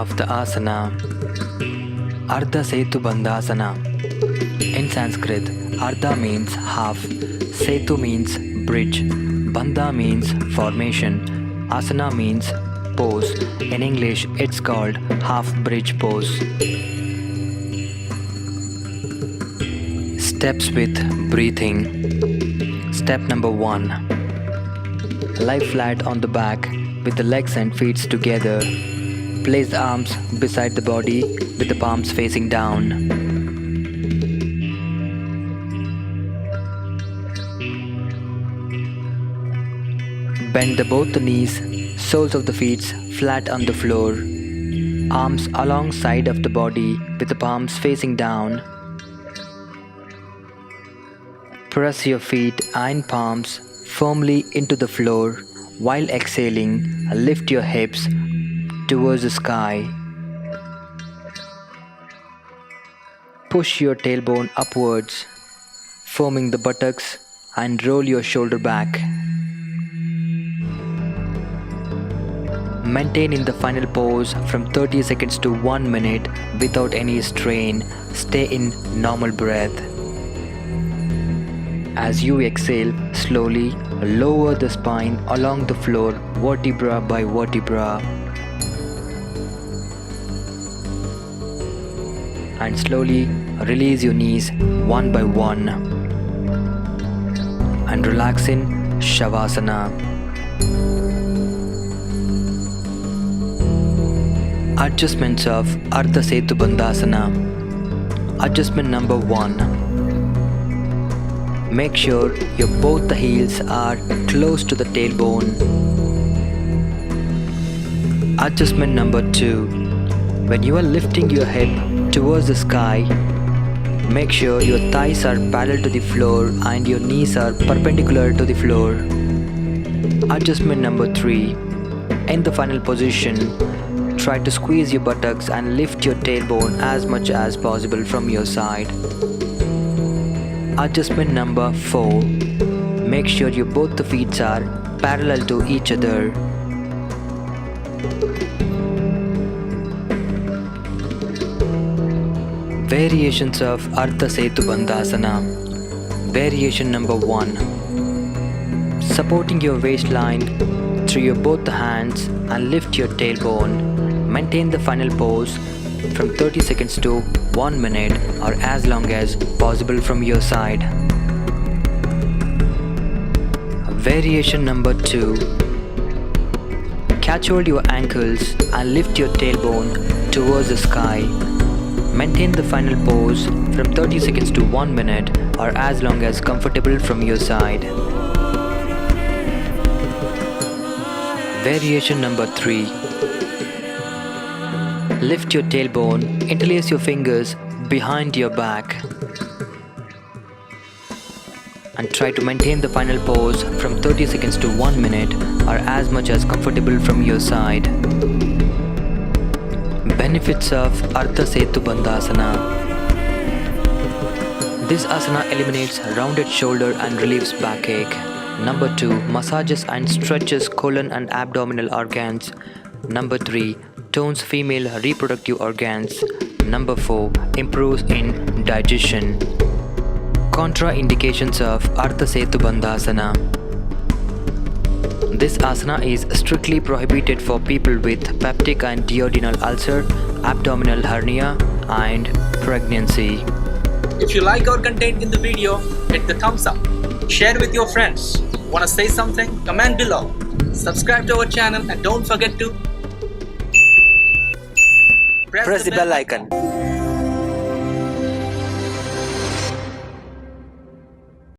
of the asana. Ardha Setubandhasana. In Sanskrit, Ardha means half, Setu means bridge, Bandha means formation, Asana means pose. In English, it's called half bridge pose. Steps with breathing. Step number 1. Lie flat on the back with the legs and feet together. Place the arms beside the body with the palms facing down. Bend both the knees, soles of the feet flat on the floor. Arms alongside of the body with the palms facing down. Press your feet and palms firmly into the floor. While exhaling, lift your hips towards the sky. Push your tailbone upwards, forming the buttocks, and roll your shoulder back. Maintain in the final pose from 30 seconds to 1 minute without any strain. Stay in normal breath. As you exhale, slowly lower the spine along the floor, vertebra by vertebra. And slowly release your knees one by one. And relax in Shavasana. Adjustments of Ardha Setubandhasana. Adjustment number 1. Make sure your both the heels are close to the tailbone. Adjustment number 2. When you are lifting your hip towards the sky, make sure your thighs are parallel to the floor and your knees are perpendicular to the floor. Adjustment number 3. In the final position, try to squeeze your buttocks and lift your tailbone as much as possible from your side. Adjustment number 4. Make sure your both the feet are parallel to each other. Variations of Ardha Setubandhasana. Variation number 1. Supporting your waistline through your both hands and lift your tailbone. Maintain the final pose from 30 seconds to 1 minute or as long as possible from your side. Variation number 2. Catch hold your ankles and lift your tailbone towards the sky. Maintain the final pose from 30 seconds to 1 minute or as long as comfortable from your side. Variation number 3. Lift your tailbone, interlace your fingers behind your back and try to maintain the final pose from 30 seconds to 1 minute or as much as comfortable from your side. Benefits of Ardha Setubandhasana. This asana eliminates rounded shoulder and relieves backache. Number 2. Massages and stretches colon and abdominal organs. Number 3. Tones female reproductive organs. Number 4. Improves in digestion. Contraindications of Ardha Setubandhasana. This asana is strictly prohibited for people with peptic and duodenal ulcer, abdominal hernia, and pregnancy. If you like our content in the video, hit the thumbs up. Share with your friends. Want to say something? Comment below. Subscribe to our channel and don't forget to press the bell icon.